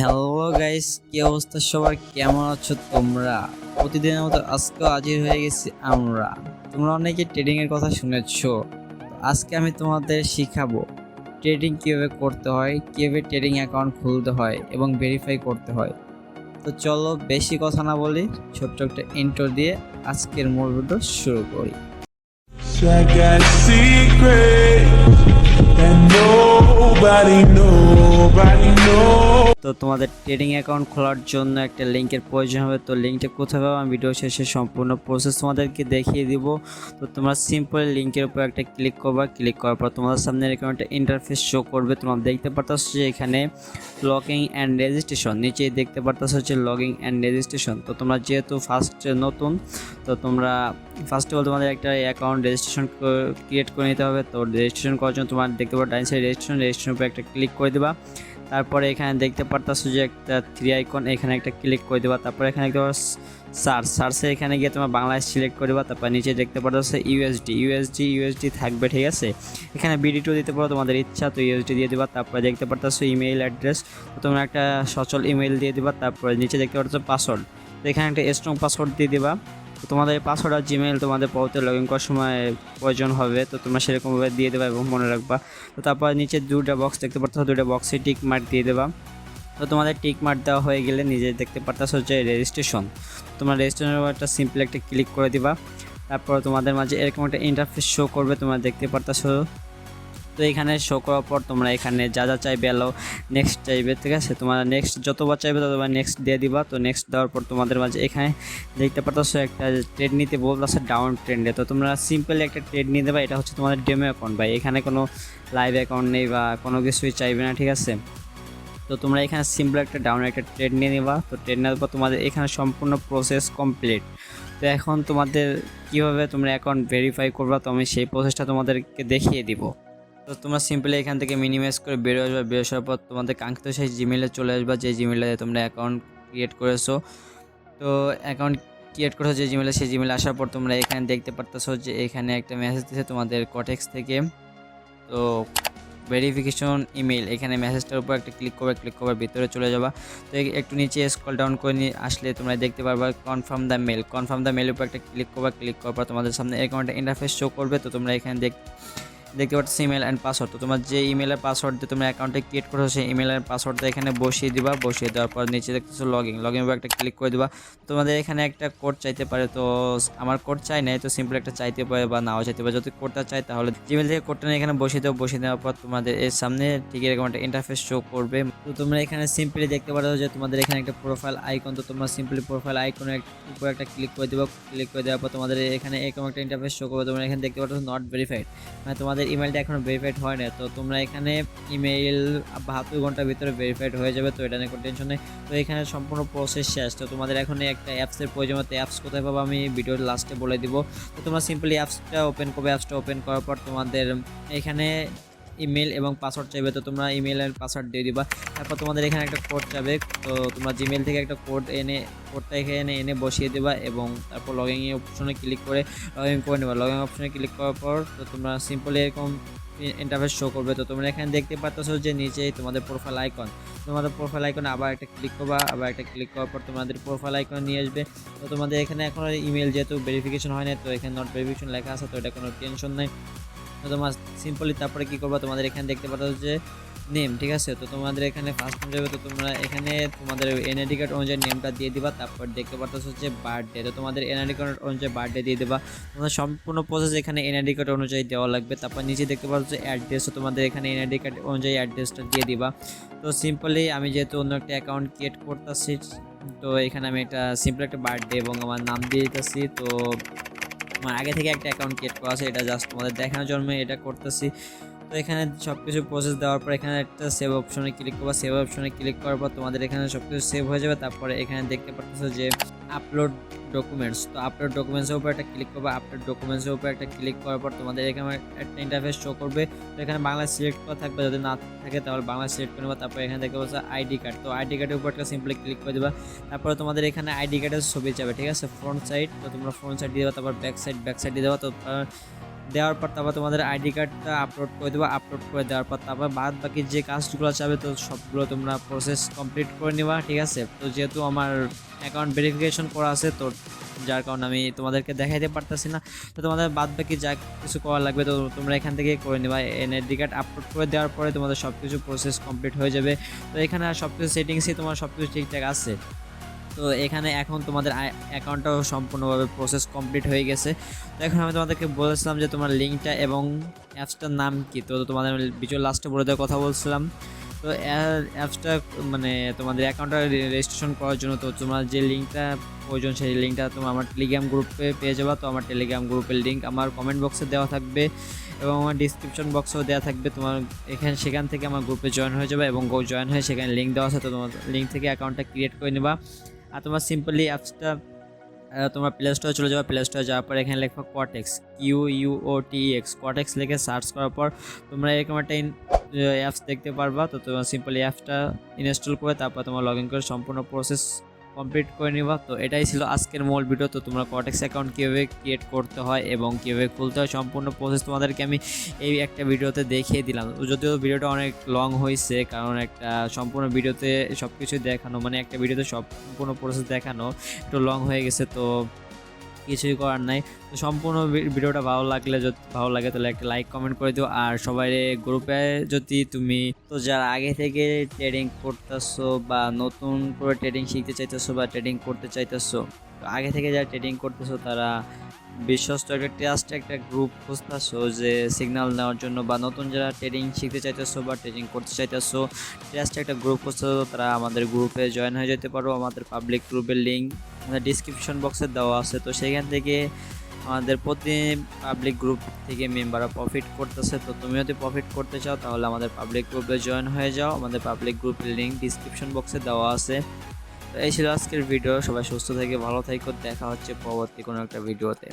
Hello guys, কি অবস্থা সবার? কেমন আছো তোমরা? প্রতিদিনের মতো আজকেও হাজির হয়ে গেছি আমরা। তোমরা অনেকে ট্রেডিং এর কথা শুনেছো। আজকে আমি তোমাদের শিখাবো ট্রেডিং কিভাবে করতে হয়, কিভাবে ট্রেডিং অ্যাকাউন্ট খুলতে হয় এবং ভেরিফাই করতে হয়। তো চলো বেশি কথা না বলি, ছোট্ট একটা ইন্ট্রো দিয়ে আজকের মূল ভিডিও শুরু করি। I got a secret that nobody knows. তো তোমাদের ট্রেডিং অ্যাকাউন্ট খোলার জন্য একটা লিঙ্কের প্রয়োজন হবে। তো লিঙ্কটা কোথায় পাবো আমি ভিডিও শেষে সম্পূর্ণ প্রসেস তোমাদেরকে দেখিয়ে দিব। তো তোমরা সিম্পল লিঙ্কের উপর একটা ক্লিক করবা, ক্লিক করার পর তোমাদের সামনে এরকম একটা ইন্টারফেস শো করবে। তোমরা দেখতে পারতেছো যে এখানে লগইন অ্যান্ড রেজিস্ট্রেশন, নিচেই দেখতে পারতেছো হচ্ছে লগইন অ্যান্ড রেজিস্ট্রেশন। তো তোমরা যেহেতু নতুন, তো তোমরা ফার্স্ট অফ অল তোমাদের একটা অ্যাকাউন্ট রেজিস্ট্রেশন ক্রিয়েট করে নিতে হবে। তো রেজিস্ট্রেশন করার জন্য তোমার দেখতে পারো ডাইন সাইড রেজিস্ট্রেশন উপর একটা ক্লিক করে দেবা। তারপরে এখানে দেখতে পারতেছো যে একটা থ্রি আইকন, এখানে একটা ক্লিক করে দেবা। তারপরে এখানে দেখতে পারো সার্চে এখানে গিয়ে তোমার বাংলাদেশ সিলেক্ট করে দেবা। তারপর নিচে দেখতে পারতেছো ইউএসডি থাকবে, ঠিক আছে। এখানে BD2 দিতে পারো তোমাদের ইচ্ছা, তো ইউএসডি দিয়ে দেবা। তারপরে দেখতে পারতেছো ইমেইল অ্যাড্রেস, তো তোমরা একটা সচল ইমেইল দিয়ে দেবা। তারপরে নিচে দেখতে পারতেছো পাসওয়ার্ড, তো এখানে একটা স্ট্রং পাসওয়ার্ড দিয়ে দেবা। তো তোমাদের পাসওয়ার্ড আর জিমেইল তোমাদের পরবর্তী লগ ইন করার সময় প্রয়োজন হবে, তো তোমরা সেরকমভাবে দিয়ে দেবা এবং মনে রাখবা। তো তারপর নিচে দুটো বক্স দেখতে পাচ্ছ, দুটো বক্সে টিক মার্ক দিয়ে দেবা। তো তোমাদের টিক মার্ক দেওয়া হয়ে গেলে নিজে দেখতে পারতেছো যে রেজিস্ট্রেশন, তোমরা রেজিস্ট্রেশনের একটা সিম্পল একটা ক্লিক করে দিবা। তারপর তোমাদের মাঝে এরকম একটা ইন্টারফেস শো করবে, তোমরা দেখতে পারতেছো। তো এখানে শো করার পর তোমরা এখানে যা যা চাইবে এলো নেক্সট চাইবে, ঠিক আছে। তোমরা নেক্সট যতবার চাইবে ততবার নেক্সট দিয়ে দিবা। তো নেক্সট দেওয়ার পর তোমাদের মাঝে এখানে দেখতে পাচ্ছ একটা ট্রেড নিতে বলতেছে ডাউন ট্রেন্ডে। তো তোমরা সিম্পলি একটা ট্রেড নিয়ে দেবা, এটা হচ্ছে তোমাদের ডেমো অ্যাকাউন্ট ভাই, এখানে কোনো লাইভ অ্যাকাউন্ট নেই বা কোনো কিছুই চাইবে না, ঠিক আছে। তো তোমরা এখানে সিম্পল একটা ডাউন একটা ট্রেড নিয়ে নেবা। তো ট্রেড নেওয়ার পর তোমাদের এখানে সম্পূর্ণ প্রসেস কমপ্লিট। তো এখন তোমাদের কীভাবে তোমরা অ্যাকাউন্ট ভেরিফাই করবা, তো আমি সেই প্রসেসটা তোমাদেরকে দেখিয়ে দিব। তো তোমরা সিম্পলি এখান থেকে মিনিমাইজ করে বেরো আসবে, বেরো আসার পর তোমাদের কাঙ্ক্ষিত সেই জিমেলে চলে আসবা, যে জিমেলে তোমরা অ্যাকাউন্ট ক্রিয়েট করেছো। তো অ্যাকাউন্ট ক্রিয়েট করেছো যে জিমেলে, সেই জিমেলে আসার পর তোমরা এখানে দেখতে পারতেছো যে এখানে একটা মেসেজ দিয়েছে তোমাদের কটেক্স থেকে। তো ভেরিফিকেশন ইমেল, এখানে মেসেজটার উপর একটা ক্লিক করবে ভিতরে চলে যাবা। তো একটু নিচে স্ক্রল ডাউন করে নিয়ে আসলে তোমরা দেখতে পারবা কনফার্ম দ্য মেলের উপর একটা ক্লিক করার পর তোমাদের সামনে এরকম একটা ইন্টারফেস শো করবে। তো তোমরা এখানে দেখতে পাচ্ছ ইমেল অ্যান্ড পাসওয়ার্ড। তো তোমার যে ইমেলের পাসওয়ার্ড দিয়ে তোমরা অ্যাকাউন্টে ক্রিয়েট করেছো সেই ইমেলের পাসওয়ার্ডটা এখানে বসিয়ে দিবা। বসিয়ে দেওয়ার পর নিচে দেখতেছো লগইন উপর একটা ক্লিক করে দিবা। তোমাদের এখানে একটা কোড চাইতে পারে, তো আমার কোড চাই নাই, তো সিম্পল একটা চাইতে পারে বা নাও চাইতে পারে। যদি কোডটা চাই তাহলে জিমেল থেকে কোডটা নিয়ে এখানে বসিয়ে দেবো। বসিয়ে দেওয়ার পর তোমাদের এর সামনে ঠিক এরকম একটা ইন্টারফেস শো করবে। তো তোমরা এখানে সিম্পলি দেখতে পারো যে তোমাদের এখানে একটা প্রোফাইল আইকন, তো তোমরা সিম্পলি প্রোফাইল আইকনের উপর একটা ক্লিক করে দেবো। ক্লিক করে দেওয়ার পর তোমাদের এখানে এরকম একটা ইন্টারফেস শো করবে। তোমরা এখানে দেখতে পাচ্ছ নট ভেরিফাইড, মানে তোমাদের ইমেলটা এখনো ভেরিফাইড হয় না। তো তোমরা এখানে ইমেইল 72 ঘন্টার ভিতরে ভেরিফাইড হয়ে যাবে, তো এটা নিয়ে কোনো টেনশন নেই। তো এখানে সম্পূর্ণ প্রসেস শেষ। তো তোমাদের এখন একটা অ্যাপসের প্রয়োজন, তো অ্যাপস কোথায় পাবো আমি ভিডিওর লাস্টে বলে দিব। তো তোমরা সিম্পলি অ্যাপসটা ওপেন করবে। অ্যাপসটা ওপেন করার পর তোমাদের এখানে ইমেল এবং পাসওয়ার্ড চাইবে, তো তোমরা ইমেল আর পাসওয়ার্ড দিয়ে দিবা। তারপর তোমাদের এখানে একটা কোড যাবে, তো তোমরা জিমেল থেকে একটা কোডটা এখানে এনে বসিয়ে দেবা এবং তারপর লগইন অপশনে ক্লিক করে লগইন করে নেবা। লগইন অপশনে ক্লিক করার পর তো তোমরা সিম্পলি এরকম ইন্টারফেস শো করবে। তো তোমরা এখানে দেখতে পাচ্ছো যে নিচেই তোমাদের প্রোফাইল আইকন, তোমাদের প্রোফাইল আইকনে আবার একটা ক্লিক করবা। আবার একটা ক্লিক করার পর তোমাদের প্রোফাইল আইকনে নিয়ে আসবে। তো তোমাদের এখানে এখন ইমেল যেহেতু ভেরিফিকেশন হয় না, তো এখানে নট ভেরিফিকেশন লেখা আছে, তো এটা কোনো টেনশন নেই। তো তোমার সিম্পলি তারপরে কি করবা, তোমাদের এখানে দেখতে পাচ্ছ যে নেম, ঠিক আছে। তো তোমাদের এখানে ফার্স্ট নেম যাবে, তো তোমরা এখানে তোমাদের এনআইডি কার্ড অনুযায়ী নেমটা দিয়ে দিবা। তারপর দেখতে পাচ্ছ যে বার্থডে, তো তোমাদের এনআইডি কার্ড অনুযায়ী বার্থডে দিয়ে দেবা। তোমাদের সম্পূর্ণ প্রসেস এখানে এনআইডি কার্ড অনুযায়ী দেওয়া লাগবে। তারপর নিচে দেখতে পাচ্ছ যে অ্যাড্রেস, তো তোমাদের এখানে এনআইডি কার্ড অনুযায়ী অ্যাড্রেসটা দিয়ে দিবা। তো সিম্পলি আমি যেহেতু অন্য একটা অ্যাকাউন্ট ক্রিয়েট করতেছি, তো এখানে আমি একটা সিম্পল একটা বার্থডে এবং আমার নাম দিয়ে দিতেছি। তো আমার আগে থেকে একটা অ্যাকাউন্ট ক্রিয়েট করা আছে, এটা জাস্ট তোমাদের দেখানোর জন্য এটা করতেছি। তো এখানে সব কিছু প্রসেস দেওয়ার পর এখানে একটা সেভ অপশনে ক্লিক করবা। সেভ অপশনে ক্লিক করার পর তোমাদের এখানে সব কিছু সেভ হয়ে যাবে। তারপরে এখানে দেখতে পাচ্ছ যে আপলোড ডকুমেন্টস, তো আপলোড ডকুমেন্টসের উপর একটা ক্লিক করবা। আপলোড ডকুমেন্টসের উপর একটা ক্লিক করার পর তোমাদের এখানে একটা ইন্টারফেস শো করবে। তো এখানে বাংলা সিলেক্ট করা থাকবে, যদি না থাকে তাহলে বাংলা সিলেক্ট করে নেবা। তারপর এখানে দেখতে পাচ্ছ আইডি কার্ড, তো আইডি কার্ডের উপর একটা সিম্পলি ক্লিক করে দেবা। তারপরে তোমাদের এখানে আইডি কার্ডের ছবি যাবে, ঠিক আছে, ফ্রন্ট সাইড, তো তোমরা ফ্রন্ট সাইড দিয়ে দেবা। তারপর ব্যাক সাইড দিয়ে দেবা। তো দেওয়ার পর তারপর তোমাদের আইডি কার্ডটা আপলোড করে দেবো, আপলোড করে দেওয়ার পর তারপর বাদ বাকি যে কাজগুলো চাবে তো সবগুলো তোমরা প্রসেস কমপ্লিট করে নেবা, ঠিক আছে। তো যেহেতু আমার অ্যাকাউন্ট ভেরিফিকেশন করা আছে তো যার কারণে আমি তোমাদেরকে দেখাইতে পারতেছি না, তো তোমাদের বাদ বাকি যা কিছু করা লাগবে তো তোমরা এখান থেকে করে নেবা। এনআইডি কার্ড আপলোড করে দেওয়ার পরে তোমাদের সব কিছু প্রসেস কমপ্লিট হয়ে যাবে। তো এখানে সব কিছু সেটিংসই তোমার সব কিছু ঠিকঠাক আছে। তো এখানে এখন তোমাদের অ্যাকাউন্টটাও সম্পূর্ণভাবে প্রসেস কমপ্লিট হয়ে গেছে। তো এখন আমি তোমাদেরকে বলেছিলাম যে তোমার লিঙ্কটা এবং অ্যাপসটার নাম কি, তো তোমাদের ভিডিও লাস্টে বলে দেওয়ার কথা বলছিলাম। তো অ্যাপসটা মানে তোমাদের অ্যাকাউন্টটা রেজিস্ট্রেশন করার জন্য তো তোমার যে লিঙ্কটা প্রয়োজন সেই লিঙ্কটা তোমরা আমার টেলিগ্রাম গ্রুপে পেয়ে যাবে। তো আমার টেলিগ্রাম গ্রুপের লিঙ্ক আমার কমেন্ট বক্সে দেওয়া থাকবে এবং আমার ডিসক্রিপশন বক্সেও দেওয়া থাকবে। তোমার সেখান থেকে আমার গ্রুপে জয়েন হয়ে যাবে এবং জয়েন হয়ে সেখানে লিঙ্ক দেওয়া আছে, তো তোমার লিঙ্ক থেকে অ্যাকাউন্টটা ক্রিয়েট করে নেবা। আর তোমার সিম্পলি অ্যাপসটা তোমার প্লে স্টোরে চলে যাবে। প্লে স্টোরে যাওয়ার পর এখানে লেখা কোয়াটেক্স, QUOTEX, কোয়াটেক্স লিখে সার্চ করার পর তোমরা এরকম একটা অ্যাপস দেখতে পারবা। তো তোমার সিম্পলি অ্যাপসটা ইনস্টল করে তারপর তোমার লগ ইন করে সম্পূর্ণ প্রসেস কমপ্লিট করে নিবা। তো এটাই ছিল আজকের মূল ভিডিও। তো তোমরা কোয়াটেক্স অ্যাকাউন্ট কীভাবে ক্রিয়েট করতে হয় এবং কীভাবে খুলতে হয় সম্পূর্ণ প্রসেস তোমাদেরকে আমি এই একটা ভিডিওতে দেখিয়ে দিলাম। যদিও ভিডিওটা অনেক লং হয়েছে, কারণ একটা সম্পূর্ণ ভিডিওতে সব কিছুই দেখানো মানে একটা ভিডিওতে সম্পূর্ণ প্রসেস দেখানো একটু লং হয়ে গেছে, তো কিছুই করার নাই। তো সম্পূর্ণ ভিডিওটা ভালো লাগলে, যদি ভালো লাগে তাহলে একটা লাইক কমেন্ট করে দিও। আর সবাই গ্রুপে যদি তুমি তো যারা আগে থেকে ট্রেডিং করতেছো বা নতুন করে ট্রেডিং শিখতে চাইতেছো বা ট্রেডিং করতে চাইতেছো, তো আগে থেকে যারা ট্রেডিং করতেছো তারা বিশ্বস্ত একটা ট্রাস্ট একটা গ্রুপ খুঁজতেছো যে সিগন্যাল নেওয়ার জন্য, বা নতুন যারা ট্রেডিং শিখতে চাইতেছো বা ট্রেডিং করতে চাইতেছো ট্রাস্ট একটা গ্রুপ খুঁজতেছো, তারা আমাদের গ্রুপে জয়েন হয়ে যেতে পারো। আমাদের পাবলিক গ্রুপের লিঙ্ক আমাদের ডিসক্রিপশন বক্সে দেওয়া আছে। তো সেখান থেকে আমাদের প্রতি পাবলিক গ্রুপ থেকে মেম্বাররা প্রফিট করতেছে। তো তুমি যদি প্রফিট করতে চাও তাহলে আমাদের পাবলিক গ্রুপে জয়েন হয়ে যাও। আমাদের পাবলিক গ্রুপের লিঙ্ক ডিসক্রিপশন বক্সে দেওয়া আছে। তো এই ছিল আজকের ভিডিও। সবাই সুস্থ থেকে ভালো থাকো, দেখা হচ্ছে পরবর্তী কোনো একটা ভিডিওতে।